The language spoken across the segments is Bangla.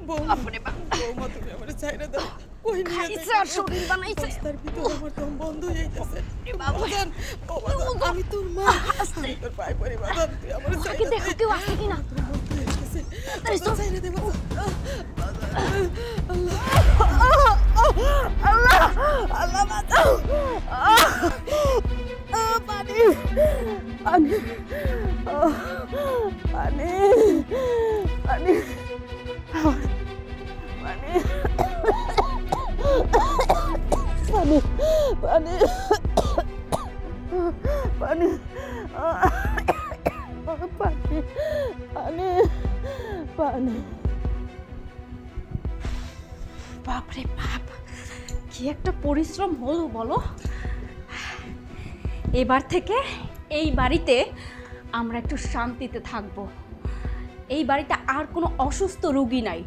বাপরে বাপ বৌমা তুমি আমারে ছাইড়া দাও কই নিয়ে খাইছে আর শরীর বানাইছে তার ভিতর আমার দম বন্ধ হয়ে যাচ্ছে বাবা বাজান আমি তোর মা আমি তোর পায়ে পড়ি বাজান তুই আমারে আগে দেখো কেউ আসছে কিনা তাড়াতাড়ি চল ছাইড়া দে বাজান আল্লাহ আল্লাহ বাঁচাও পানি পানি পানি পানি পানি পানি পানি পানি পানি পানি পানি বাপরে বাপ কি একটা পরিশ্রম হলো বলো। এবার থেকে এই বাড়িতে আমরা একটু শান্তিতে থাকবো। এই বাড়িতে আর কোনো অসুস্থ রোগী নাই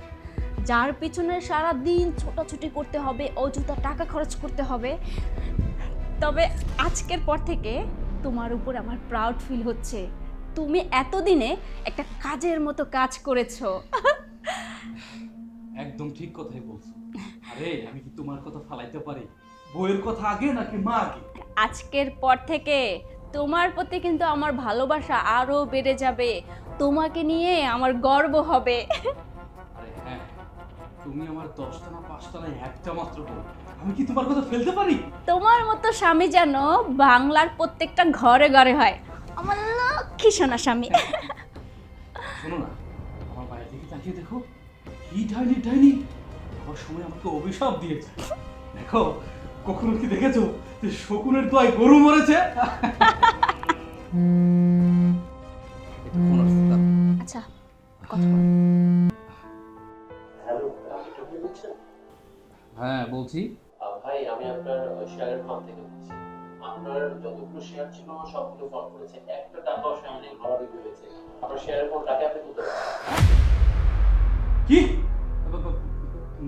যার পিছনে সারা দিন ছোটাছুটি করতে হবে, অযথা টাকা খরচ করতে হবে। তবে আজকের পর থেকে তোমার উপর আমার প্রাউড ফিল হচ্ছে। তুমি এতদিনে একটা কাজের মতো কাজ করেছো। একদম ঠিক কথাই বলছো। আরে আমি কি তোমার কথা ফালাইতে পারি? বইয়ের কথা আগে নাকি মা আগে? আজকের পর থেকে তোমার প্রতি কিন্তু আমার ভালোবাসা আরো বেড়ে যাবে। তোমাকে নিয়ে আমার গর্ব হবে। আরে হ্যাঁ, তুমি আমার 10টা না 5টা না একটা মাত্র বউ, আমি কি তোমার কথা ফেলতে পারি? তোমার মতো স্বামী যেন বাংলার প্রত্যেকটা ঘরে ঘরে হয়। আমার লক্ষ্মী সোনা স্বামী। শোনো না, আমার বাইরে থেকে তাকিয়ে দেখো, কি ডাইনি ডাইনি আমার সময় আমাকে অভিশাপ দিয়েছে। দেখো, কখনো কি দেখেছো যে শকুনের দোয়ায় গরু মরেছে? আচ্ছা কথা বল। হ্যালো, আপনি কি বলছেন? হ্যাঁ বলছি। ভাই আমি আপনার শেয়ারের ফার্ম থেকে বলছি। আপনার যতগুলো শেয়ার ছিল সবগুলো ফল করেছে, একটা টাকাও সামনে ভালো হয়েছে। আপনার শেয়ারের ফলটাকে আপনি তুলতে পারেন। কি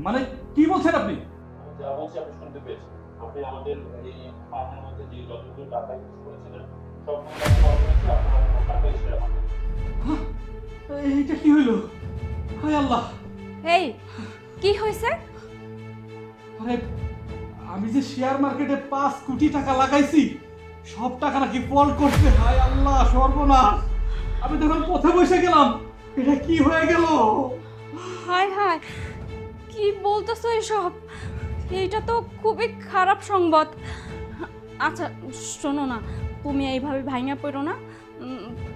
মানে কি বলছেন আপনি? আমি যা বলছি আপনি শুনতে পেয়েছেন। আপনি আমাদের এই ফার্মের মধ্যে যে যতগুলো টাকা ইউজ করেছিলেন সবগুলো টাকা ফল করেছে, আপনার টাকা শেয়ার পাবেন। এইটা কি হইলো? হায় আল্লাহ! এই কি হয়েছে? আরে আমি যে শেয়ার মার্কেটে 5 কোটি টাকা লাগাইছি সব টাকা নাকি ফল করছে। হায় আল্লাহ, সর্বনাশ! আমি তখন পথে বসে গেলাম, এটা কি হয়ে গেল? হায় হায়, কি বলতেছো এসব? এইটা তো খুবই খারাপ সংবাদ। আচ্ছা শোনো না, তুমি এইভাবে ভাঙা পড়ো না।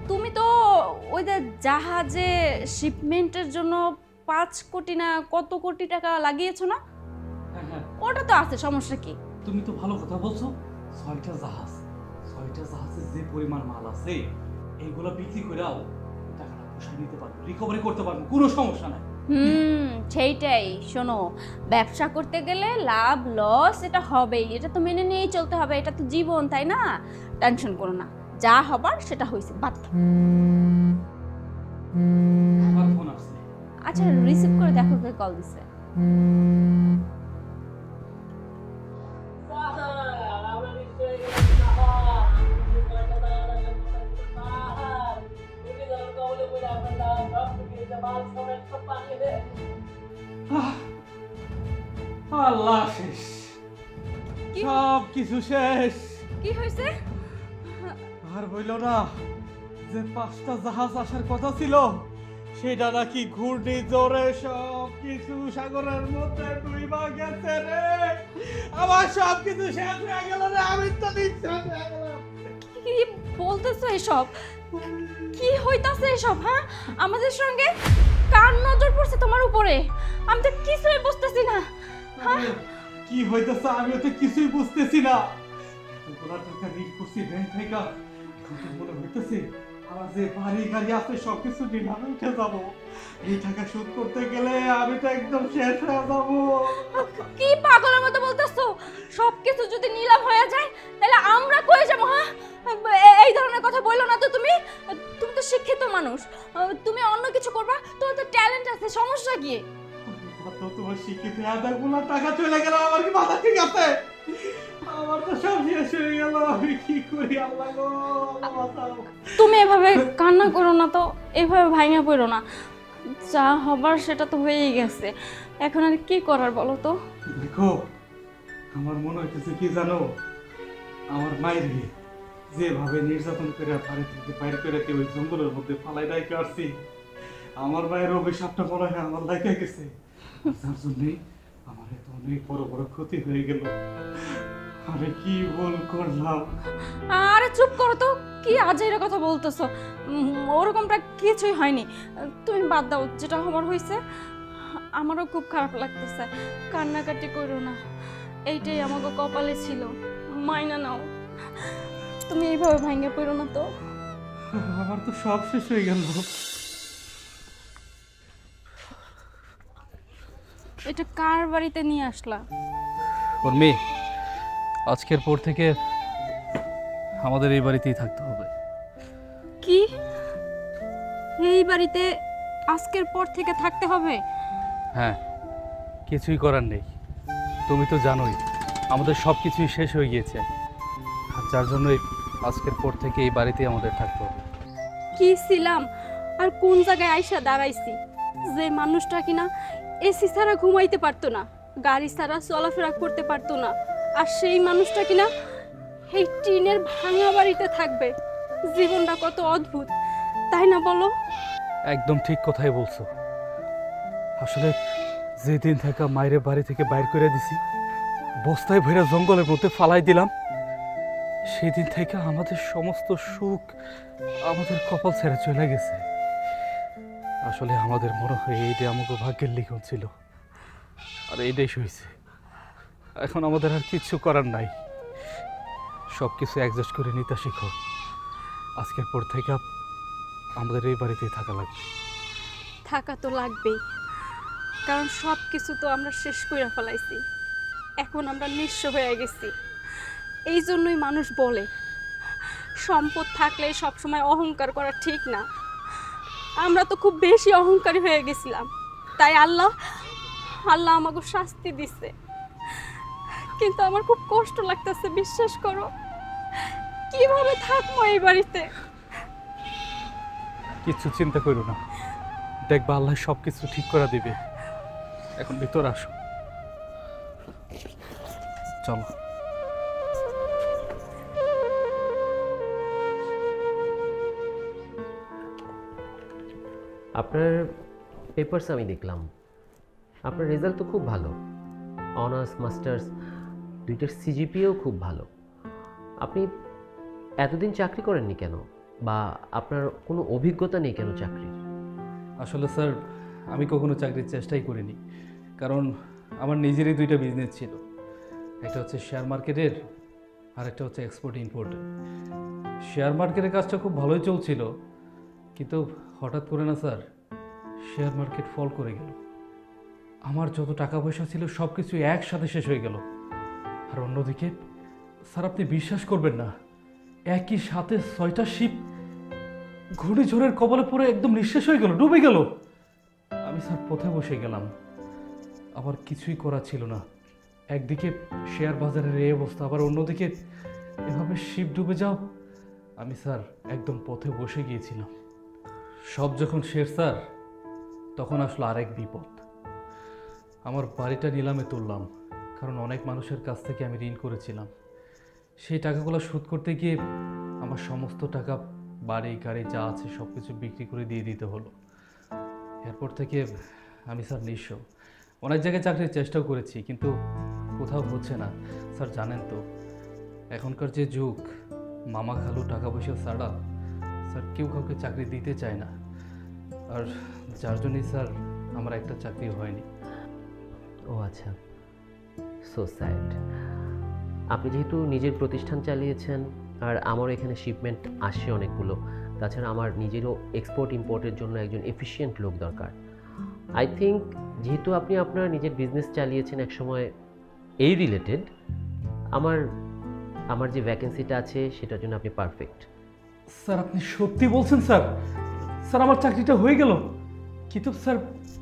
তুমি তো ওই যে জাহাজে শিপমেন্টের জন্য 5 কোটি না কত কোটি টাকা লাগিয়েছো না? হ্যাঁ, ওটা তো আছে, সমস্যা কি? তুমি তো ভালো কথা বলছো। 6টা জাহাজ, 6টা জাহাজে যে পরিমাণ মাল আছে এইগুলা বিক্রি করেও টাকাটা পোষায় নিতে পারবো, রিকভারি করতে পারবো, কোনো সমস্যা নাই। সেইটাই। শোনো, ব্যবসা করতে গেলে লাভ লস এটা হবেই, এটা তো মেনে নিয়েই চলতে হবে, এটা তো জীবন, তাই না? টেনশন করো না, যা হবার সেটা হয়েছে, বাদ। আমার ফোন আসছে। আচ্ছা রিসিভ করে দেখো কে কল দিছে। আল্লাহ, শেষ, সব কিছু শেষ। কি হয়েছে? আর হইল না, যে 5টা জাহাজ আসার কথা ছিল সেটা নাকি ঘূর্ণিঝড়ে সব কিছু সাগরের মধ্যে ডুইবা গেছে রে। আমার সব কিছু শেষ হয়ে গেল রে, আমি তো নিঃশ্বাস হয়ে গেলাম। কি বলতেছো এসব? কি হইতাছে এসব? হ্যাঁ, আমাদের সঙ্গে কার নজর পড়ছে তোমার উপরে? আমি তো কিছুই বুঝতেছি না। কি হইতেছে আমিও তো কিছুই বুঝতেছি না। এতগুলা টাকা ঋণ করছি ব্যাংক থেকে, এখন তো মনে হইতেছে আমার যে বাড়ি গাড়ি আছে সবকিছু ডিনারে উঠে যাবো। এই টাকা শোধ করতে গেলে আমি তো একদম শেষ হয়ে যাবো। কি পাগলের মতো বলতেছো? সবকিছু যদি নিলাম হয়ে যায় তাহলে আমরা কই যাবো? হ্যাঁ, এই ধরনের কথা বললো না তো। তুমি তুমি তো শিক্ষিত মানুষ, তুমি অন্য কিছু করবা, তোমার তো ট্যালেন্ট আছে, সমস্যা কি? তো তোমার শিক্ষিত আদাগুলা টাকা চলে গেল, আমার কি মাথা ঠিক আছে? আমার তো সব শেষ হয়ে গেল, আমি কি করি? আল্লাহ গো, আল্লাহ বাঁচাও। তুমি এভাবে কান্না করো না তো, এভাবে ভাঙা পড়ো না। যা হবার সেটা তো হয়েই গেছে, এখন আর কি করার বলো তো? দেখো, আমার মনে হইতেছে কি জানো, আমার মায়ের যেভাবে নির্যাতন করে বাড়ি থেকে বাইরে করে ওই জঙ্গলের মধ্যে ফালাই রাইকে আসছি, আমার মায়ের অভিশাপটা মনে হয় আমার লাইকে গেছে। যার জন্যই আমার এত অনেক বড় বড় ক্ষতি হয়ে গেল। আমি কি ভুল করলাম? আরে চুপ করো তো, কি আজের কথা বলতেছো? ওরকমটা কিছুই হয়নি, তুমি বাদ দাও, যেটা হবার হয়েছে। আমারও খুব খারাপ লাগতেছে, কান্নাকাটি করো না, এইটাই আমাকে কপালে ছিল, মাইনা নাও। তুমি এইভাবে ভাঙে পড়ো না তো। আমার তো সব শেষ হয়ে গেল। এটা কার বাড়িতে নিয়ে আসলা? উর্মি, আজকের পর থেকে আমাদের এই বাড়িতেই থাকতে হবে। কি, এই বাড়িতে আজকের পর থেকে থাকতে হবে? হ্যাঁ, কিছুই করার নেই। তুমি তো জানোই আমাদের সব কিছুই শেষ হয়ে গিয়েছে, আর যার জন্যই আজকের পর থেকে এই বাড়িতেই আমাদের থাকতে হবে। কি ছিলাম আর কোন জায়গায় আইসা দাঁড়াইছি, যে মানুষটা কিনা এসি ছাড়া ঘুমাইতে পারতো না, গাড়ি ছাড়া চলাফেরা করতে পারতো না, আর সেই মানুষটা কিনা এই টিনের ভাঙা বাড়িতে থাকবে। জীবনটা কত অদ্ভুত, তাই না বলো? একদম ঠিক কথাই বলছো। আসলে যেদিন থেকে মায়ের বাড়ি থেকে বাইর করে দিছি, বস্তায় ভরে জঙ্গলের মধ্যে ফালাই দিলাম, সেদিন থেকে আমাদের সমস্ত সুখ আমাদের কপাল ছেড়ে চলে গেছে। আসলে আমাদের মনে হয় এইটাই আমাকে ভাগ্যের লিখন ছিল, আর এইটাই হয়েছে। এখন আমাদের আর কিচ্ছু করার নাই, সব কিছু অ্যাডজাস্ট করে নিতে শিখো। আজকের পর থেকে আমাদের এই বাড়িতেই থাকা লাগবে। থাকা তো লাগবেই, কারণ সব কিছু তো আমরা শেষ করে ফেলাইছি, এখন আমরা নিঃস্ব হয়ে গেছি। এই জন্যই মানুষ বলে সম্পদ থাকলে সবসময় অহংকার করা ঠিক না। আমরা তো খুব বেশি অহংকারী হয়ে গেছিলাম, তাই আল্লাহ আমাকে শাস্তি দিচ্ছে। কিন্তু আমার খুব কষ্ট লাগতেছে, বিশ্বাস করো। কিভাবে থাকবো এই বাড়িতে? কিচ্ছু চিন্তা করো না, দেখবা আল্লাহ সব কিছু ঠিক করে দিবে। এখন ভিতর আসো, চলো। আপনার পেপারস আমি দেখলাম, আপনার রেজাল্ট তো খুব ভালো, অনার্স মাস্টার্স দুইটার সিজিপিএও খুব ভালো। আপনি এতদিন চাকরি করেননি কেন, বা আপনার কোনো অভিজ্ঞতা নেই কেন চাকরির? আসলে স্যার, আমি কখনো চাকরির চেষ্টাই করিনি, কারণ আমার নিজেরই দুইটা বিজনেস ছিল। একটা হচ্ছে শেয়ার মার্কেটের, আর একটা হচ্ছে এক্সপোর্ট ইম্পোর্টের। শেয়ার মার্কেটের কাজটা খুব ভালোই চলছিল, কিন্তু হঠাৎ করে না স্যার, শেয়ার মার্কেট ফল করে গেল। আমার যত টাকা পয়সা ছিল সব কিছু একসাথে শেষ হয়ে গেল। আর অন্যদিকে স্যার, আপনি বিশ্বাস করবেন না, একই সাথে 6টা শিপ ঘূর্ণিঝড়ের কবলে পড়ে একদম নিঃশেষ হয়ে গেল, ডুবে গেল। আমি স্যার পথে বসে গেলাম, আমার কিছুই করা ছিল না। একদিকে শেয়ার বাজারের এই অবস্থা, আবার অন্যদিকে এভাবে শিপ ডুবে যাও। আমি স্যার একদম পথে বসে গিয়েছিলাম। সব যখন শেষ স্যার, তখন আসলো আরেক বিপদ। আমার বাড়িটা নিলামে তুললাম, কারণ অনেক মানুষের কাছ থেকে আমি ঋণ করেছিলাম। সেই টাকাগুলো শোধ করতে গিয়ে আমার সমস্ত টাকা, বাড়ি গাড়ি যা আছে সব কিছু বিক্রি করে দিয়ে দিতে হলো। এরপর থেকে আমি স্যার নিঃস্ব। অনেক জায়গায় চাকরির চেষ্টাও করেছি, কিন্তু কোথাও হচ্ছে না। স্যার জানেন তো, এখনকার যে যুগ, মামা খালু টাকা পয়সা ছাড়া স্যার কেউ কাউকে চাকরি দিতে চায় না। আর যার জন্যই স্যার আমার একটা চাকরি হয়নি। ও আচ্ছা, সো স্যাড। আপনি যেহেতু নিজের প্রতিষ্ঠান চালিয়েছেন, আর আমারও এখানে শিপমেন্ট আসে অনেকগুলো, তাছাড়া আমার নিজেরও এক্সপোর্ট ইম্পোর্টের জন্য একজন এফিশিয়েন্ট লোক দরকার। আই থিঙ্ক যেহেতু আপনি আপনার নিজের বিজনেস চালিয়েছেন একসময় এই রিলেটেড, আমার যে ভ্যাকেন্সিটা আছে সেটার জন্য আপনি পারফেক্ট। স্যার আপনি সত্যি বলছেন স্যার? স্যার আমার চাকরিটা হয়ে গেল, কিন্তু স্যার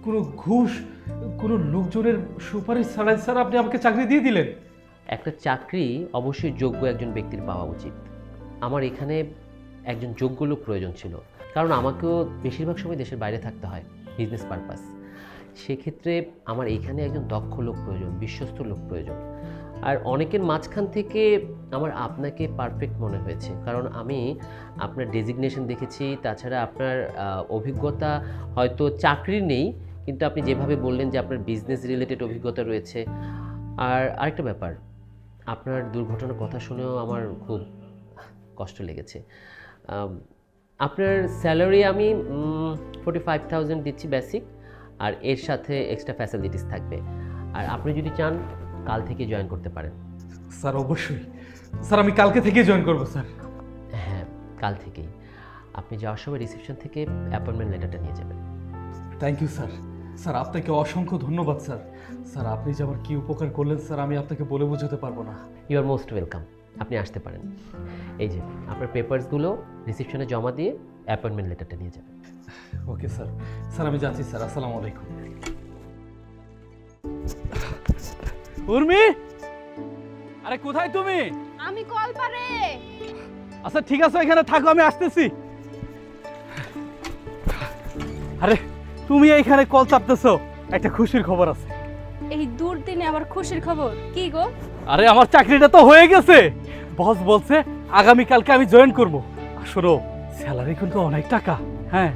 কোনো ঘুষ, কোনো লোকজনের সুপারিশ ছাড়াই স্যার আপনি আমাকে চাকরি দিয়ে দিলেন? একটা চাকরি অবশ্যই যোগ্য একজন ব্যক্তির পাওয়া উচিত। আমার এখানে একজন যোগ্য লোক প্রয়োজন ছিল, কারণ আমাকেও বেশিরভাগ সময় দেশের বাইরে থাকতে হয়। বিজনেস পারপাস, সেক্ষেত্রে আমার এইখানে একজন দক্ষ লোক প্রয়োজন, বিশ্বস্ত লোক প্রয়োজন। আর অনেকের মাঝখান থেকে আমার আপনাকে পারফেক্ট মনে হয়েছে, কারণ আমি আপনার ডেজিগনেশন দেখেছি, তাছাড়া আপনার অভিজ্ঞতা হয়তো চাকরির নেই, কিন্তু আপনি যেভাবে বললেন যে আপনার বিজনেস রিলেটেড অভিজ্ঞতা রয়েছে। আর আরেকটা ব্যাপার, আপনার দুর্ঘটনার কথা শুনেও আমার খুব কষ্ট লেগেছে। আপনার স্যালারি আমি 45,000 দিচ্ছি বেসিক, আর এর সাথে এক্সট্রা ফ্যাসিলিটিস থাকবে। আর আপনি যদি চান কাল থেকে জয়েন করতে পারেন। স্যার অবশ্যই স্যার, আমি কালকে থেকে জয়েন করবো স্যার। হ্যাঁ, কাল থেকেই। আপনি যাওয়ার সময় রিসেপশন থেকে অ্যাপয়েন্টমেন্ট লেটারটা নিয়ে যাবেন। Thank you sir. স্যার আপনাকে অসংখ্য ধন্যবাদ স্যার। স্যার আপনি যে আমার কী উপকার করলেন স্যার, আমি আপনাকে বলে বোঝাতে পারবো না। ইউ আর মোস্ট ওয়েলকাম, আপনি আসতে পারেন। এই যে আপনার পেপারসগুলো রিসেপশনে জমা দিয়ে অ্যাপয়েন্টমেন্ট লেটারটা নিয়ে যাবেন। Okay sir. স্যার আমি যাচ্ছি স্যার, আসসালামু আলাইকুম। উর্মি, আরে কোথায় তুমি? আমি কল পারে। আচ্ছা ঠিক আছে, এখানে থাকো, আমি আসতেছি। আরে তুমি এইখানে কল চাপতেছো, একটা খুশির খবর আছে। এই দুর্দিনে আবার খুশির খবর কি গো? আরে আমার চাকরিটা তো হয়ে গেছে, বস বলছে আগামীকালকে আমি জয়েন করবো। আর শোনো, স্যালারি কিন্তু অনেক টাকা। হ্যাঁ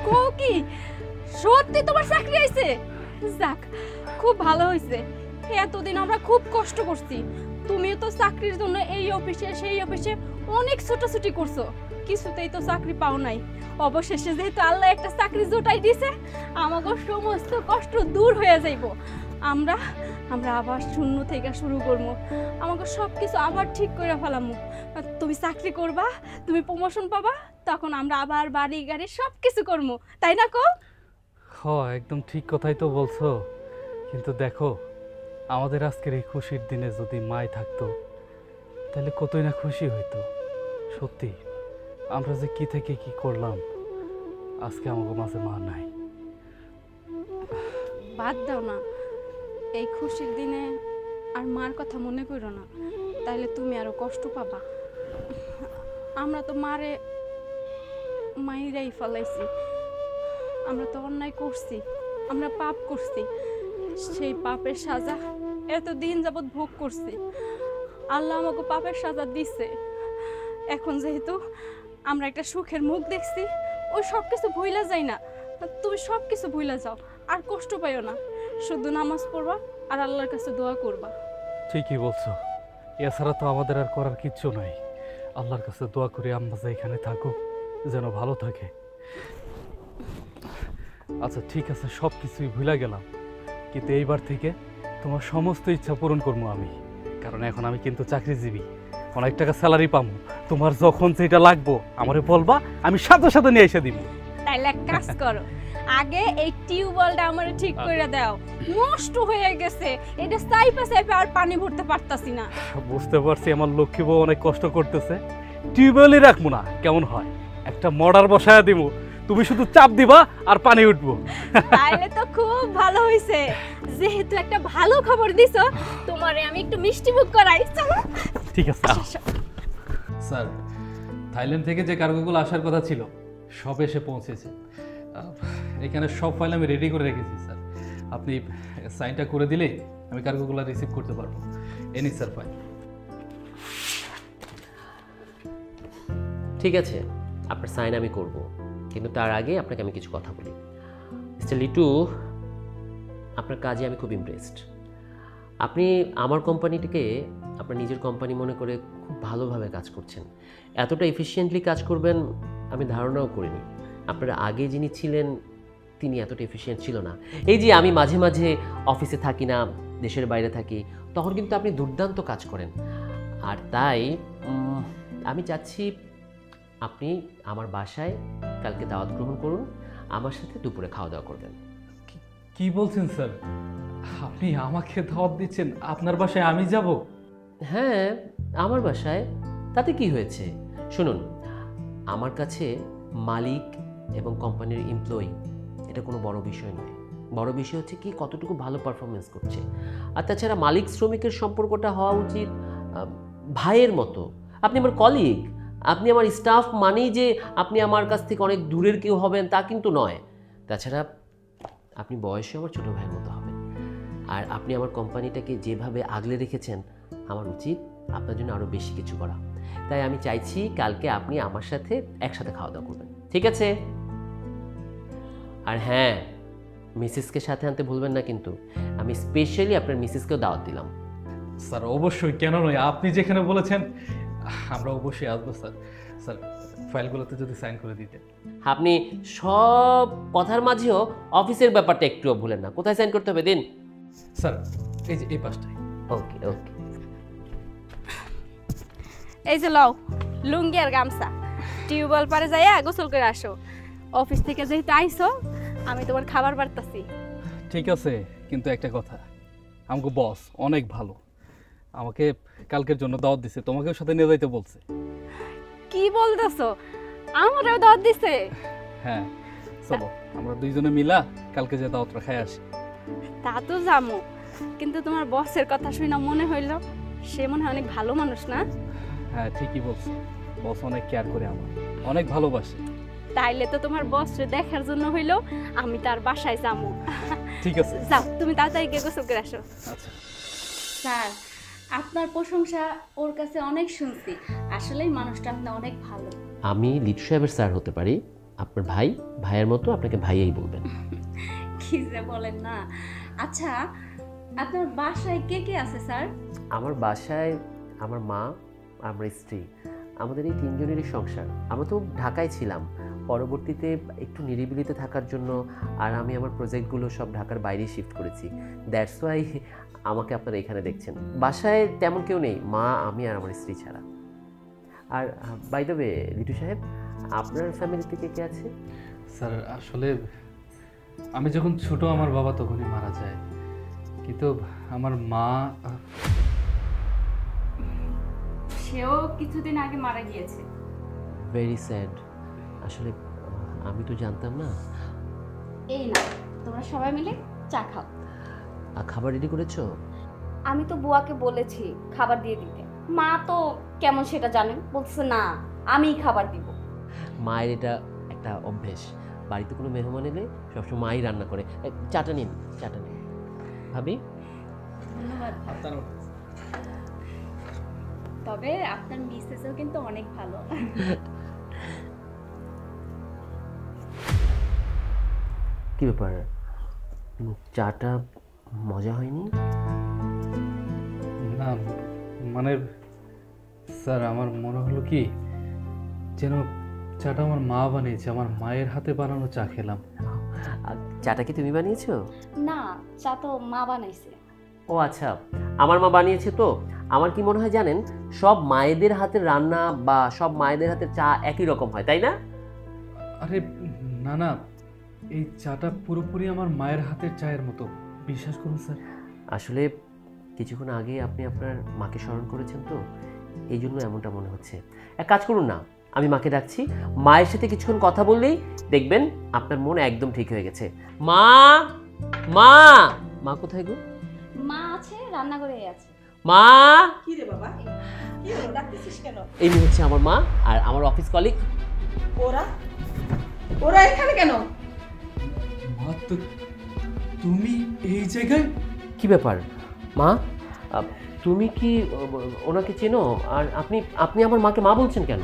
কো কি সত্যি তোমার চাকরি হইছে? যাক, খুব ভালো হইছে। এতদিন আমরা খুব কষ্ট করছি, তুমিও তো চাকরির জন্য এই অফিসে সেই অফিসে অনেক ছোটাছুটি করছো, কিছুতেই তো চাকরি পাও নাই। অবশেষে যেহেতু আল্লাহ একটা চাকরি জোটাই দিছে, আমাদের সমস্ত কষ্ট দূর হয়ে যাইব। আমরা আমরা আবার শূন্য থেকে শুরু করবো, আমাকে সব কিছু আবার ঠিক করে ফেলামু। তুমি চাকরি করবা, তুমি প্রমোশন পাবা, তখন আমরা আবার বাড়ি গাড়ি সব কিছু করবো, তাই না কো? একদম ঠিক কথাই তো বলছো, কিন্তু দেখো আমাদের আজকের এই খুশির দিনে যদি মাই থাকতো তাহলে কতই না খুশি হইতো। সত্যি আমরা যে কি থেকে কি করলাম, আজকে আমাকে মাঝে মা নাই। বাদ দাও না, এই খুশির দিনে আর মার কথা মনে করো না, তাইলে তুমি আরো কষ্ট পাবা। আমরা তো মারে মাইরাই ফেলাইছি, আমরা তো অন্যায় করছি, আমরা পাপ করছি, সেই পাপের সাজা এতদিন যাবৎ ভোগ করছি। আল্লাহ আমাকে পাপের সাজা দিছে। এখন যেহেতু আমরা একটা সুখের মুখ দেখছি, ওই সব কিছু ভুইলা যাই না। তুমি সব কিছু ভুইলা যাও, আর কষ্ট পাইও না, শুধু নামাজ পড়বা আর আল্লাহর কাছে দোয়া করবা। ঠিকই বলছো, এছাড়া তো আমাদের আর করার কিচ্ছু নাই। আল্লাহর কাছে দোয়া করি আম্মা যা এখানে থাকুক, যেন ভালো থাকে। আচ্ছা ঠিক আছে, সব কিছুই ভুলে গেলাম, কিন্তু এইবার থেকে তোমার সমস্ত ইচ্ছা পূরণ করবো আমি, কারণ এখন আমি কিন্তু চাকরিজীবী, অনেক টাকা স্যালারি পাবো। তোমার যখন যেটা লাগবো আমারে বলবা, আমি সাথে সাথে নিয়ে এসে দিব। তাইলে এক কাজ করো, আগে এই টিউবওয়েলটা আমারে ঠিক করে দাও, নষ্ট হয়ে গেছে, এটা সাইপা সাইপা আর পানি ভরতে পারতাছি না। বুঝতে পারছি আমার লক্ষ্মী বউ অনেক কষ্ট করতেছে, টিউবওয়েলই রাখবো না, কেমন হয় একটা মডার বসায় দিব, তুমি শুধু চাপ দিবা আর পানি উঠবো। তাইলে তো খুব ভালো হইছে, যেহেতু একটা ভালো খবর দিছো, তোমারে আমি একটু মিষ্টি মুখ করাই। চলো ঠিক আছে। স্যার থাইল্যান্ড থেকে যে কার্গোগুলো আসার কথা ছিল সব এসে পৌঁছেছে। এখানে সব ফাইল আমি রেডি করে রেখেছি স্যার, আপনি সাইনটা করে দিলে আমি কার্গোগুলো রিসিভ করতে পারবো। Any sir file. ঠিক আছে, আপনার সাইন আমি করব, কিন্তু তার আগে আপনাকে আমি কিছু কথা বলি। মিস্টার লিটু, আপনার কাজে আমি খুব ইমপ্রেসড। আপনি আমার কোম্পানিটিকে আপনার নিজের কোম্পানি মনে করে খুব ভালোভাবে কাজ করছেন। এতটা এফিশিয়েন্টলি কাজ করবেন আমি ধারণাও করিনি। আপনারা আগে যিনি ছিলেন তিনি এতটা এফিশিয়েন্ট ছিল না। এই যে আমি মাঝে মাঝে অফিসে থাকি না, দেশের বাইরে থাকি, তখন কিন্তু আপনি দুর্দান্ত কাজ করেন। আর তাই আমি চাচ্ছি আপনি আমার বাসায় কালকে দাওয়াত গ্রহণ করুন, আমার সাথে দুপুরে খাওয়া দাওয়া করবেন। কি বলছেন স্যার, আপনি আমাকে দাওয়াত দিচ্ছেন? আপনার বাসায় আমি যাব? হ্যাঁ, আমার বাসায়, তাতে কি হয়েছে? শুনুন, আমার কাছে মালিক এবং কোম্পানির এমপ্লয়ি এটা কোনো বড় বিষয় নয়। বড় বিষয় হচ্ছে কি কতটুকু ভালো পারফরমেন্স করছে। আর তাছাড়া মালিক শ্রমিকের সম্পর্কটা হওয়া উচিত ভাইয়ের মতো। আপনি আমার কলিগ, আপনি আমার স্টাফ, মানেই যে আপনি আমার কাছ থেকে অনেক দূরের কেউ হবেন তা কিন্তু নয়। তাছাড়া আপনি বয়সে আমার ছোটো ভাইয়ের মতো হবেন, আর আপনি আমার কোম্পানিটাকে যেভাবে আগলে রেখেছেন আমার উচিত আপনার জন্য আরও বেশি কিছু করা। তাই আমি চাইছি কালকে আপনি আমার সাথে একসাথে খাওয়া দাওয়া করবেন, ঠিক আছে? আর হ্যাঁ, মিসেসকে সাথে আনতে ভুলবেন না কিন্তু। আমি স্পেশালি আপনার মিসেসকেও দাওয়াত দিলাম। স্যার অবশ্যই, কেন নয়, আপনি যেখানে বলেছেন আমরা অবশ্যই আসবো স্যার। স্যার ফাইলগুলোতে যদি সাইন করে দিতেন। আপনি সব কথার মাঝেও অফিসের ব্যাপারটা একটুও ভুলেন না। কোথায় সাইন করতে হবে দিন। স্যার এই যে এই পাশটাই। ওকে ওকে। এই যে লও লুঙ্গি আর গামছা, টিউবওয়েল পারে যাইয়া গোসল করে আসো। অফিস থেকে যেহেতু আইছো আমি তোমার খাবার বাড়তাছি। ঠিক আছে, কিন্তু একটা কথা, আমাকে বস অনেক ভালো, আমাকে কালকের জন্য দাওয়াত দিছে, তোমাকেও সাথে নিয়ে যাইতে বলছে। কি বলতেছো? আমারও দাওয়াত দিছে? হ্যাঁ চলো আমরা দুইজনে মিলা কালকে যে দাওয়াতটা খাই আসি। তা তো জামু, কিন্তু তোমার বসের কথা শুনে মনে হইল সে মনে হয় অনেক ভালো মানুষ না? হ্যাঁ ঠিকই বলছো, বস অনেক কেয়ার করে আমার, অনেক ভালোবাসে। তাইলে তো তোমার বসরে দেখার জন্য হইলো আমি তার বাসায় যাবো। ঠিক আছে যাও তুমি তাড়াতাড়ি গিয়ে গোসল করে আসো। আচ্ছা। স্যার আপনার প্রশংসা ওর কাছে অনেক শুনছি, আসলেই মানুষটা আপনার অনেক ভালো। আমি লিটু সাহেবের স্যার হতে পারি, আপনার ভাই ভাইয়ের মতো আপনাকে ভাইয়াই বলবেন। কি যে বলেন না। আচ্ছা আপনার বাসায় কে কে আছে স্যার? আমার বাসায় আমার মা, আমার স্ত্রী, আমাদের এই তিনজনেরই সংসার। আমরা তো ঢাকায় ছিলাম, পরবর্তীতে একটু নিরিবিলিতে থাকার জন্য আর আমি আমার প্রজেক্টগুলো সব ঢাকার বাইরে শিফট করেছি। দ্যাটস ওয়াই আমাকে আপনারা এখানে দেখছেন। বাসায় তেমন কেউ নেই, মা, আমি আর আমার স্ত্রী ছাড়া। আর বাই দ্য ওয়ে লিটু সাহেব, আপনার ফ্যামিলিতে কে কে আছে? স্যার আসলে আমি যখন ছোট আমার বাবা তখনই মারা যায়, কিন্তু আমার মা সেও কিছুদিন আগে মারা গিয়েছে। Very sad. আসলে আমি তো জানতাম না। এই না তোমরা সবাই মিলে চা খাও। খাবার রেডি করেছো? আমি তো বুয়াকে বলেছি খাবার দিয়ে দিতে, মা তো কেমন সেটা জানেন, বলছে না আমিই খাবার দিব। মায়ের এটা একটা অভ্যেস, বাড়িতে কোনো মেহমান এলে সবসময় মাই রান্না করে। চাটা নিন, চাটা নিন ভাবি। ধন্যবাদ। তবে আপনার মিসেসও কিন্তু অনেক ভালো। কি ব্যাপার, চাটা মজা হয়নি? না মানে স্যার আমার মনে হলো কি যেন চাটা আমার মা বানিয়েছে, আমার মায়ের হাতে বানানো চা খেলাম। চাটা কি তুমি বানিয়েছো? না চা তো মা বানাইছে। ও আচ্ছা, আমার মা বানিয়েছে তো। আমার কি মনে হয় জানেন, সব মায়েদের হাতের রান্না বা সব মায়েদের হাতের চা একই রকম হয়, তাই না? আরে না না, এই চাটা পুরোপুরি আমার মায়ের হাতের চায়ের মতো, বিশ্বাস করুন স্যার। আসলে কিছুক্ষণ আগে আপনি আপনার মাকে স্মরণ করেছেন তো, এই জন্য এমনটা মনে হচ্ছে। এক কাজ করুন না, আমি মাকে ডাকছি, মায়ের সাথে কিছুক্ষণ কথা বললেই দেখবেন আপনার মন একদম ঠিক হয়ে গেছে। মা, মা, মা কোথায় গো? মা আছে রান্নাঘরে আছে। মা, কি রে বাবা, কি হলো, ডাকতেছিস কেন? এই হচ্ছে আমার মা আর আমার অফিস কলিগ। ওরা ওরা এখানে কেন? মা তো তুমি এই জায়গায়? কি ব্যাপার মা, তুমি কি ওনাকে চেনো? আর আপনি আপনি আমার মাকে মা বলছেন কেন?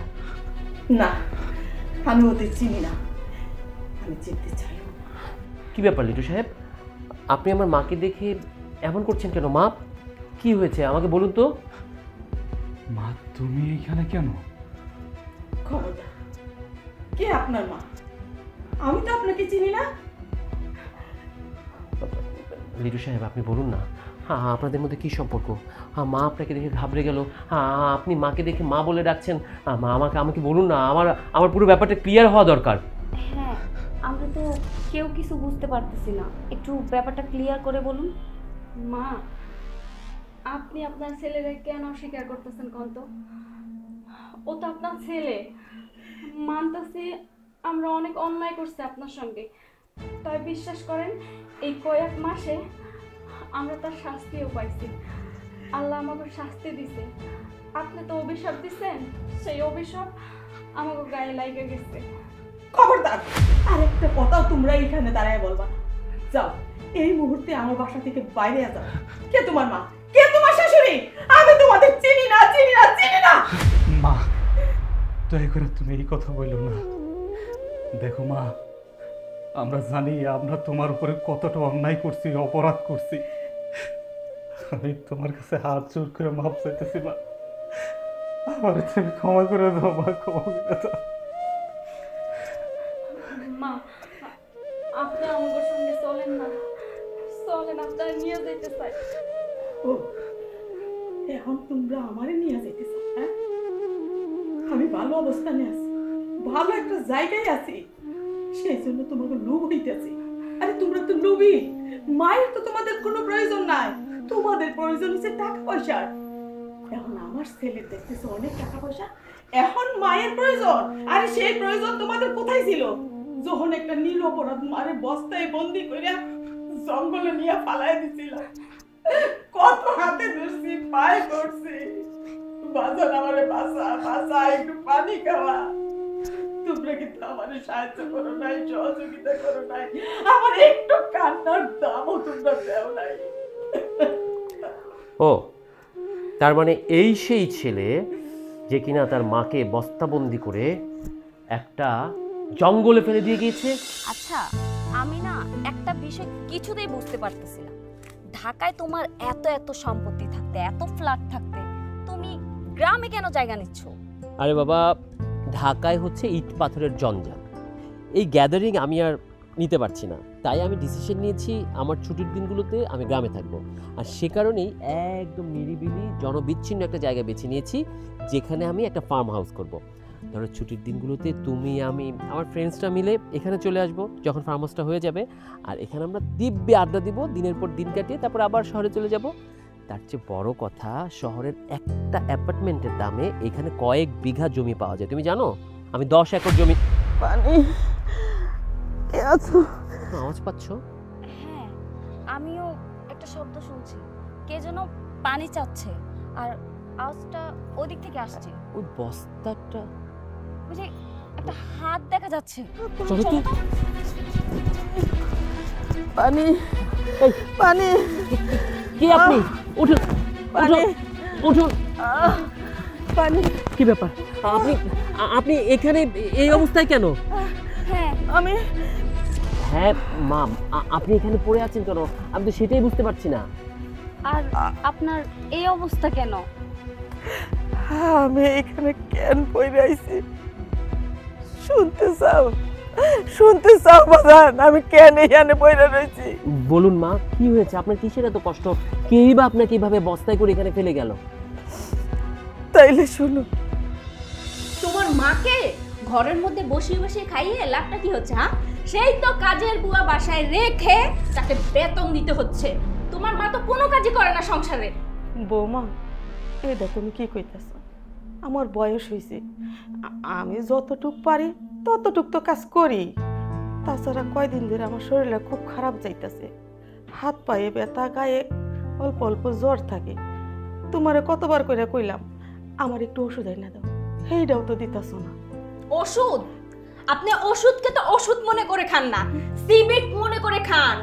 না, আমি ওদের চিনি না, আমি চিনতে চাই। কি ব্যাপার লিটু সাহেব, আপনি আমার মাকে দেখে এমন করছেন কেন? মা কি হয়েছে আমাকে বলুন তো। মা তুমি এখানে কেন? খবরদার, কে আপনার মা? আমি তো আপনাকে চিনি না। লিটু সাহেব আপনি বলুন না, হ্যাঁ আপনাদের মধ্যে কী সম্পর্ক? হ্যাঁ মা আপনাকে দেখে ঘাবড়ে গেল, হ্যাঁ আপনি মাকে দেখে মা বলে ডাকছেন। মা আমাকে বলুন না, আমার পুরো ব্যাপারটা ক্লিয়ার হওয়া দরকার। হ্যাঁ আমরা তো কেউ কিছু বুঝতে পারতেছি না, একটু ব্যাপারটা ক্লিয়ার করে বলুন। মা আপনি আপনার ছেলেকে কেন অস্বীকার করতেছেন কোন তো? ও তো আপনার ছেলে, মানতেছি আমরা অনেক অন্যায় করছি আপনার সঙ্গে, তাই বিশ্বাস করেন এই কয়েক মাসে আমরা তার শাস্তিও পাইছি। আল্লাহ আমাকে শাস্তি দিছে, আপনি তো অভিশাপ দিচ্ছেন, সেই অভিশাপ আমাকে গায়ে লাগে গেছে। খবরদার, আরেকটা কথাও তোমরা এখানে দাঁড়ায় বলবা না। যাও, এই মুহূর্তে আমার বাসা থেকে বাইরে যাও। কে তোমার মা? কে তোমার শাশুড়ি? আমি তোমাদের চিনি না, চিনি না, চিনি না। মা, দয়া করে তুমি এই কথা বললো না। দেখো মা, আমরা জানি আমরা তোমার উপরে কতটা অন্যায় করছি, অপরাধ করছি। আমি তোমার কাছে হাত জোর করে মাপ চাইতেছি মা। আমার তুমি ক্ষমা করে দাও মা, ক্ষমা করে দাও। মা, আপনি আমার সঙ্গে চলেন না, চলেন, আপনারা নিয়ে যেতে চাই। ও, এখন তোমরা আমারে নিয়ে যাইতেছ? হ্যাঁ, আমি ভালো অবস্থানে আছি, ভালো একটা জায়গায় আছি, সেই জন্য তোমাকে লোভ হইতেছে। আরে তোমরা তো লোভী। মায়ের তো তোমাদের কোনো প্রয়োজন নাই, তোমাদের প্রয়োজন হচ্ছে টাকা পয়সার। এখন আমার ছেলের দেখতেছে অনেক টাকা পয়সা, এখন মায়ের প্রয়োজন। আরে সেই প্রয়োজন তোমাদের কোথায় ছিল যখন একটা নিরপরাধ মারে বস্তায় বন্দি করে জঙ্গলে নিয়ে ফালায় দিছিল? কত হাতে ধরছি, পায়ে ধরছি, বাজার আমারে বাসা বাসা, একটু পানি খাওয়া। তোমরা কিন্তু আমার সাহায্য করো নাই, সহযোগিতা করো নাই, আমার একটু কান্নার দামও তোমরা দেও নাই। ও, তার মানে এই সেই ছেলে যে কিনা তার মাকে বস্তাবন্দি করে একটা জঙ্গলে ফেলে দিয়ে গিয়েছে। আচ্ছা, আমি না একটা বিষয় কিছুতেই বুঝতে পারতেছি না। ঢাকায় তোমার এত এত সম্পত্তি থাকতে, এত ফ্ল্যাট থাকতে, তুমি গ্রামে কেন জায়গা নিচ্ছ? আরে বাবা, ঢাকায় হচ্ছে ইট পাথরের জঞ্জাল, এই গ্যাদারিং আমি আর নিতে পারছি না। তাই আমি ডিসিশন নিয়েছি আমার ছুটির দিনগুলোতে আমি গ্রামে থাকবো। আর সে কারণেই একদম নিরিবিলি জনবিচ্ছিন্ন একটা জায়গা বেছে নিয়েছি, যেখানে আমি একটা ফার্ম হাউস করব। ধরো ছুটির দিনগুলোতে তুমি, আমি, আমার ফ্রেন্ডসরা মিলে এখানে চলে আসবো যখন ফার্ম হাউসটা হয়ে যাবে। আর এখানে আমরা দিব্যে আড্ডা দিব, দিনের পর দিন কাটিয়ে তারপর আবার শহরে চলে যাব। তার চেয়ে বড় কথা, শহরের একটা অ্যাপার্টমেন্টের দামে এখানে কয়েক বিঘা জমি পাওয়া যায়। তুমি জানো আমি 10 একর জমি। পানি আওয়াজ পাচ্ছ? হ্যাঁ, আমিও একটা শব্দ শুনছি, কে যেন পানি চাচ্ছে, আর আওয়াজটা ওদিক থেকে আসছে। ওই বস্তাটা, ওই যে একটা হাত দেখা যাচ্ছে। চলো তো। পানি, পানি, কে আপনি? উঠুন, পানি, উঠুন। পানি। কি ব্যাপার? আপনি আপনি এখানে এই অবস্থায় কেন? হ্যাঁ, আমি হ্যাঁ মা, আপনি এখানে পড়ে আছেন কেন? আমি তো সেটাই বুঝতে পারছি না। আর আপনার এই অবস্থা কেন? আমি এখানে কেন পড়ে আইছি শুনতে চাও? শুনতে চাও বাজান, আমি কেন এখানে পড়ে রয়েছি? বলুন মা, কি হয়েছে? আপনার কিসের এত কষ্ট? কেই বা আপনাকে এইভাবে বস্তায় করে এখানে ফেলে গেল? তাইলে শুনো। তোমার মাকে ঘরের মধ্যে বসিয়ে বসিয়ে খাইয়ে লাভটা কি হচ্ছে? হ্যাঁ, সেই তো কাজের বুয়া বাসায় রেখে তাকে বেতন দিতে হচ্ছে। তোমার মা তো কোনো কাজই করে না সংসারে। বৌমা, এটা তুমি কি কইতেছ? আমার বয়স হয়েছে, আমি যতটুক পারি ততটুক তো কাজ করি। তাছাড়া কয়দিন ধরে আমার শরীরটা খুব খারাপ যাইতেছে, হাত পায়ে ব্যথা, গায়ে অল্প অল্প জ্বর থাকে। তোমারে কতবার করে কইলাম আমার একটু ওষুধ এনে দাও, সেইটাও তো দিতেছ না। ওষুধ? আপনি ওষুধকে তো ওষুধ মনে করে খান না, সিবিট মনে করে খান।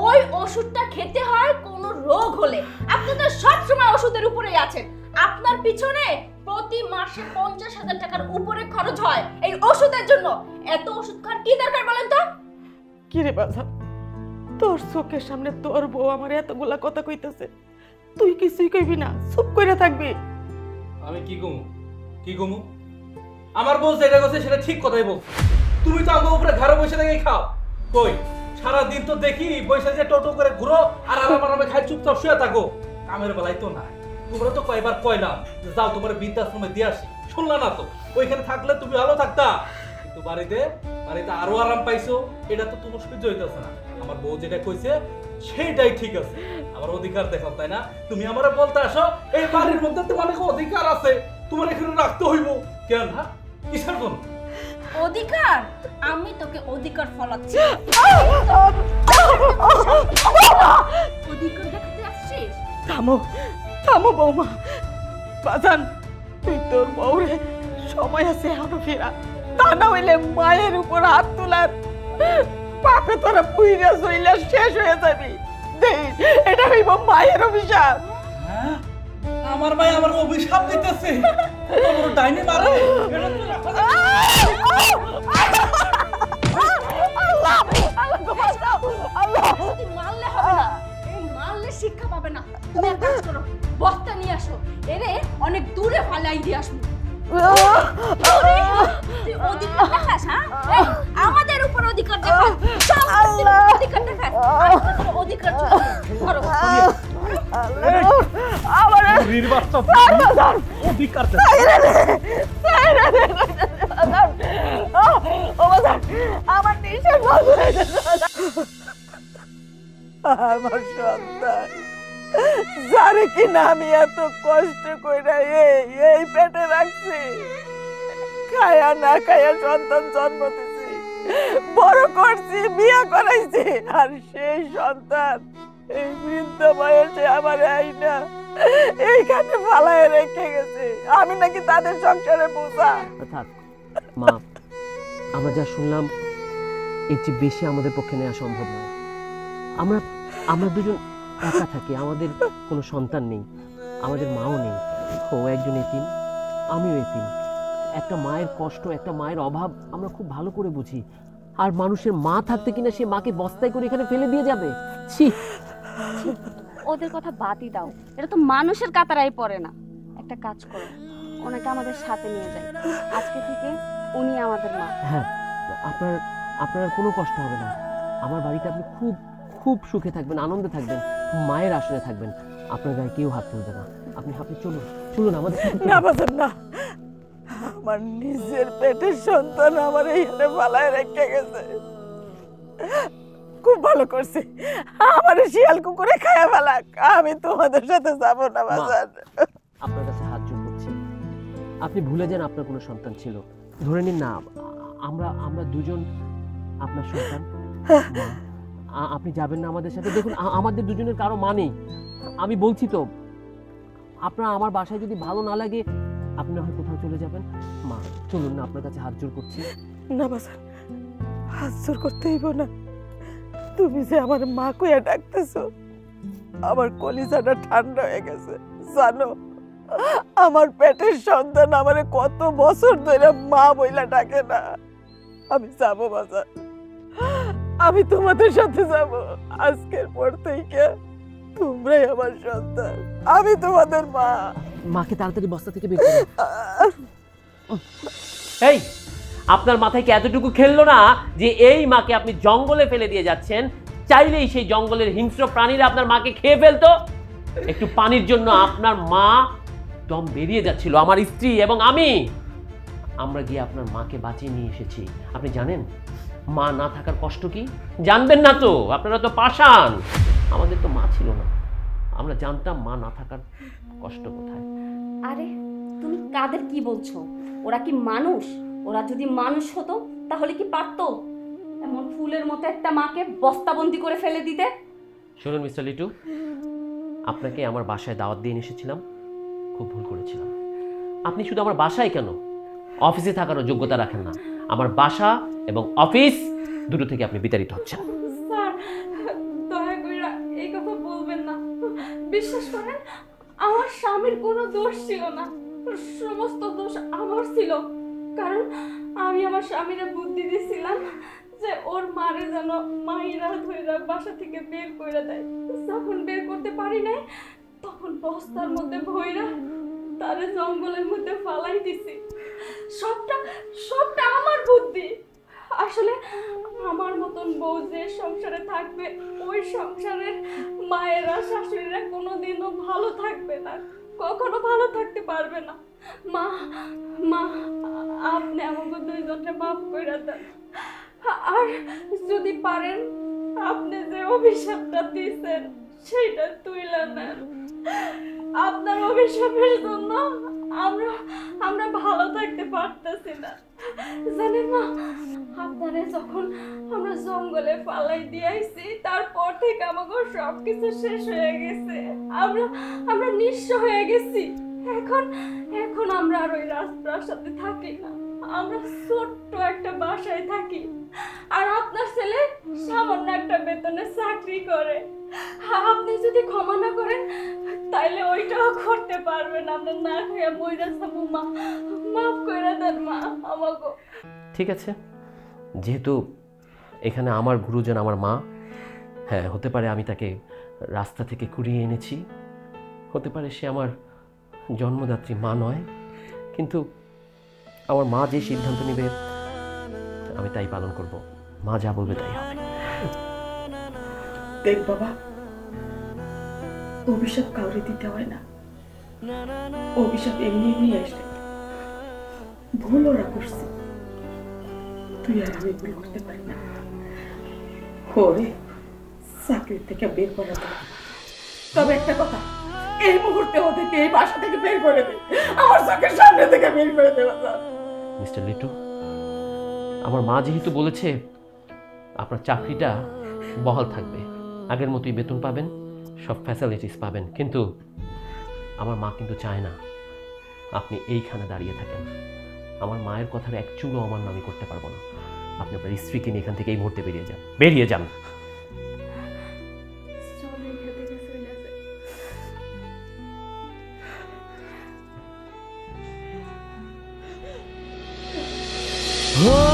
ওই ওষুধটা খেতে হয় কোনো রোগ হলে। আপনি তো সব সময় ওষুধের উপরেই আছেন। আপনার পিছনে প্রতি মাসে 50,000 টাকার উপরে খরচ হয় এই ওষুধের জন্য। এত ওষুধ খাওয়ার কি দরকার বলেন তো? কি রে বাজার, তোর চোখের সামনে তোর বউ আমার এতগুলা কথা কইতেছে, তুই কিছুই কইবি না, চুপ করে থাকবি? আমি কি কমু? কি কমু? আমার বউ যেটা করছে সেটা ঠিক কথাই বলছে। তুমি তো আমার উপরে ঘরে বসে থেকেই খাও। কই সারাদিন তো দেখি বসে যে টোটো করে ঘুরো আর আরামে খাই চুপচাপ শুয়ে থাকো। কামের বেলায় তো না। তোমরা তো কয়বার কইলাম যে যাও তোমার বৃদ্ধাশ্রমে দিয়ে আসি, শুনলা না তো? ওইখানে থাকলে তুমি ভালো থাকতা, কিন্তু বাড়িতে আরো আরাম পাইছো। এটা তো তোমার সহ্য হইতেছে না। আমার বউ যেটা কইছে সেটাই ঠিক আছে। আমার অধিকার দেখাও, তাই না? তুমি আমারে বলতে আসো এই বাড়ির মধ্যে তোমার অধিকার আছে, তোমার এখানে রাখতে হইব কেন? হ্যাঁ, কিসের জন্য অধিকার? আমি তোকে অধিকার ফলাচ্ছি। অধিকার দেখাতে আসছিস? থামো, থামো বৌমা। বাজান, তুই তোর বউরে সময় আছে এখনো ফেরা, তা না হইলে মায়ের উপর হাত তোলার পাপে তোরা পুইরা চইলা শেষ হয়ে যাবি। দেখ, এটা হইব মায়ের অভিশাপ। হ্যাঁ আমার ভাই আমার অভিশাপ দিতেছে, তোর ডাইনি মারে এটা তো রাখা যাবে না। মারলে হবে না, এই মারলে শিক্ষা পাবে না। তুমি এক কাজ করো, বস্তা নিয়ে আসো, এরে অনেক দূরে ফালাই দিয়ে আসো। তুই অধিকার দেখাস, হ্যাঁ? এই, আমাদের উপর অধিকার দেখাস, অধিকার দেখাস, অধিকার ধরো। বুড়ির বাচ্চা অধিকার দে। আমার নিঃশ্বাস বন্ধ হয়ে গেছে। আমার সন্তান যারে কিনা আমি এত কষ্ট কইরা এই পেটে রাখছি, খায়া না খায়া সন্তান জন্ম দিছি, বড় করছি, বিয়ে করাইছি, আর সেই সন্তান এই বৃদ্ধ বয়সে আমার আইনা এইখানে ফালায় রেখে গেছে। আমি নাকি তাদের সংসারে বোঝা। অর্থাৎ মা, আমরা যা শুনলাম এর চেয়ে বেশি আমাদের পক্ষে নেওয়া সম্ভব নয়। আমরা আমরা দুজন একা থাকি, আমাদের কোনো সন্তান নেই, আমাদের মাও নেই। ও একজন এতিম, আমিও এতিম। একটা মায়ের কষ্ট, একটা মায়ের অভাব আমরা খুব ভালো করে বুঝি। আর মানুষের মা থাকতে কিনা সে মাকে বস্তায় করে এখানে ফেলে দিয়ে যাবে? ছি, ওদের কথা বাদই দাও, এটা তো মানুষের কাতারাই পড়ে না। একটা কাজ করো, ওনাকে আমাদের সাথে নিয়ে যাই, আজকে থেকে উনি আমাদের মা। হ্যাঁ, আপনার কোনো কষ্ট হবে না। আমার বাড়িতে আপনি খুব খুব সুখে থাকবেন, আনন্দে থাকবেন, মায়ের আসনে থাকবেন। আপনার গায়ে কেউ হাত তুলবে না। আপনি চলুন চলুন আমাদের সাথে। না বাজার না, আমার নিজের পেটের সন্তান আমার এইখানে ফালায় রেখে গেছে। খুব ভালো করছি, আমার শিয়াল কুকুরে খায়া ফেলাক, আমি তোমাদের সাথে যাবো না বাজার। আপনার কাছে হাত জোড় করছি, আপনি ভুলে যান আপনার কোনো সন্তান ছিল। ধরে নিন না আমরা দুজন আপনার সন্তান। মা, আপনি যাবেন না আমাদের সাথে? দেখুন আমাদের দুজনের কারো মা নেই। আমি বলছি তো, আপনার আমার বাসায় যদি ভালো না লাগে আপনি না হয় কোথাও চলে যাবেন। মা চলুন না, আপনার কাছে হাত জোড় করছি। না বাজার, হাত জোর করতে হইব না। তুমি যে আমার মা কইয়া ডাকতেছো, আমার কলিজাটা ঠান্ডা হয়ে গেছে। জানো, আমার পেটের সন্তান আমারে কত বছর ধরে মা বইলা ডাকে না। আমি যাবো বাজার, আমি তোমাদের সাথে যাব। আজকের পর থেকে তোমরাই আমার সন্তান, আমি তোমাদের মা। মাকে তাড়াতাড়ি বস্তা থেকে বের করুন। এই, আপনার মাথায় কি এতটুকু খেললো না যে এই মাকে আপনি জঙ্গলে ফেলে দিয়ে যাচ্ছেন? চাইলেই সেই জঙ্গলের হিংস্র প্রাণীরা আপনার মাকে খেয়ে ফেলতো। একটু পানির জন্য আপনার মা দম বেরিয়ে যাচ্ছিল, আমার স্ত্রী এবং আমরা গিয়ে আপনার মাকে বাঁচিয়ে নিয়ে এসেছি। আপনি জানেন মা না থাকার কষ্ট কি? জানবেন না তো, আপনারা তো পাষাণ। আমাদের তো মা ছিল না, আমরা জানতাম মা না থাকার কষ্ট কোথায়। আরে তুমি কাদের কি বলছো? ওরা কি মানুষ? ওরা যদি মানুষ হতো তাহলে কি পারতো এমন ফুলের মতো একটা মাকে বস্তাবন্দি করে ফেলে দিতে? শুনুন মিস্টার লিটু, আপনাকে আমার বাসায় দাওয়াত দিয়ে এসেছিলাম, খুব ভুল করেছিলাম। আপনি শুধু আমার বাসায় কেন, অফিসে থাকারও যোগ্যতা রাখেন না। আমার বাসা এবং অফিস দুটো থেকে আপনি বিতাড়িত হচ্ছেন। স্যার, দয়া করে এই কথা বলবেন না। বিশ্বাস করেন, আমার স্বামীর কোনো দোষ ছিল না, সমস্ত দোষ আমার ছিল। কারণ আমি আমার স্বামীরে বুদ্ধি দিয়েছিলাম যে ওর মারে যেন মাইরা ধইরা বাসা থেকে বের করে দেয়। যখন বের করতে পারি নাই, তখন বস্তার মধ্যে ভইরা তারে জঙ্গলের মধ্যে ফালাই দিছি। সবটা আমার বুদ্ধি। আসলে আমার মতন বউ যে সংসারে থাকবে, ওই সংসারের মায়েরা শাশুড়িরা কোনোদিনও ভালো থাকবে না, কখনো ভালো থাকতে পারবে না। মা আপনি আমাকে দুইজনকে মাফ করে দেন। আর যদি পারেন আপনি যে অভিশাপটা দিয়েছেন সেটা তুইলা নেন। আপনার অভিশাপের জন্য আমরা ভালো থাকতে পারতেছি না। জানেন মা, আপনারে যখন আমরা জঙ্গলে ফালাই দিয়ে আইছি, তারপর থেকে আমাকে সবকিছু শেষ হয়ে গেছে। আমরা নিঃস্ব হয়ে গেছি। এখন আমরা আর ওই রাজপ্রাসাদে থাকি না, আমরা ছোট্ট একটা বাসায় থাকি, আর আপনার ছেলে সামান্য একটা বেতনে চাকরি করে। আপনি যদি ক্ষমা না করেন তাইলে ওইটাও করতে পারবেন। আমরা না খেয়ে মইরা যাবো মা, মাফ করে দেন মা আমাকে। ঠিক আছে, যেহেতু এখানে আমার গুরুজন আমার মা, হ্যাঁ হতে পারে আমি তাকে রাস্তা থেকে কুড়িয়ে এনেছি, হতে পারে সে আমার জন্মদাত্রী মা নয়, কিন্তু আমার মা যে সিদ্ধান্ত নেবে আমি তাই পালন করব। মা যা বলবে তাই হবে। দেখ বাবা, অভিশাপ কাউরে দিতে হয় না, অভিশাপ এমনি এমনি আসে। ভুল ওরা করছে, তুই আর আমি ভুল করতে পারি না। ওরে চাকরি থেকে বের করা যায়, তবে একটা কথা, এই মুহূর্তে ওদেরকে এই বাসা থেকে বের করে দে, আমার চোখের সামনে থেকে বের করে দে। মিস্টার লিটু, আমার মা যেহেতু বলেছে আপনার চাকরিটা বহাল থাকবে, আগের মতোই বেতন পাবেন, সব ফ্যাসিলিটিস পাবেন, কিন্তু আমার মা কিন্তু চায় না আপনি এইখানে দাঁড়িয়ে থাকেন। আমার মায়ের কথার এক চুলও আমার নামে করতে পারবো না। আপনি আপনার স্ত্রীকে নিয়ে এখান থেকে এই মুহূর্তে বেরিয়ে যান, বেরিয়ে যান। চল,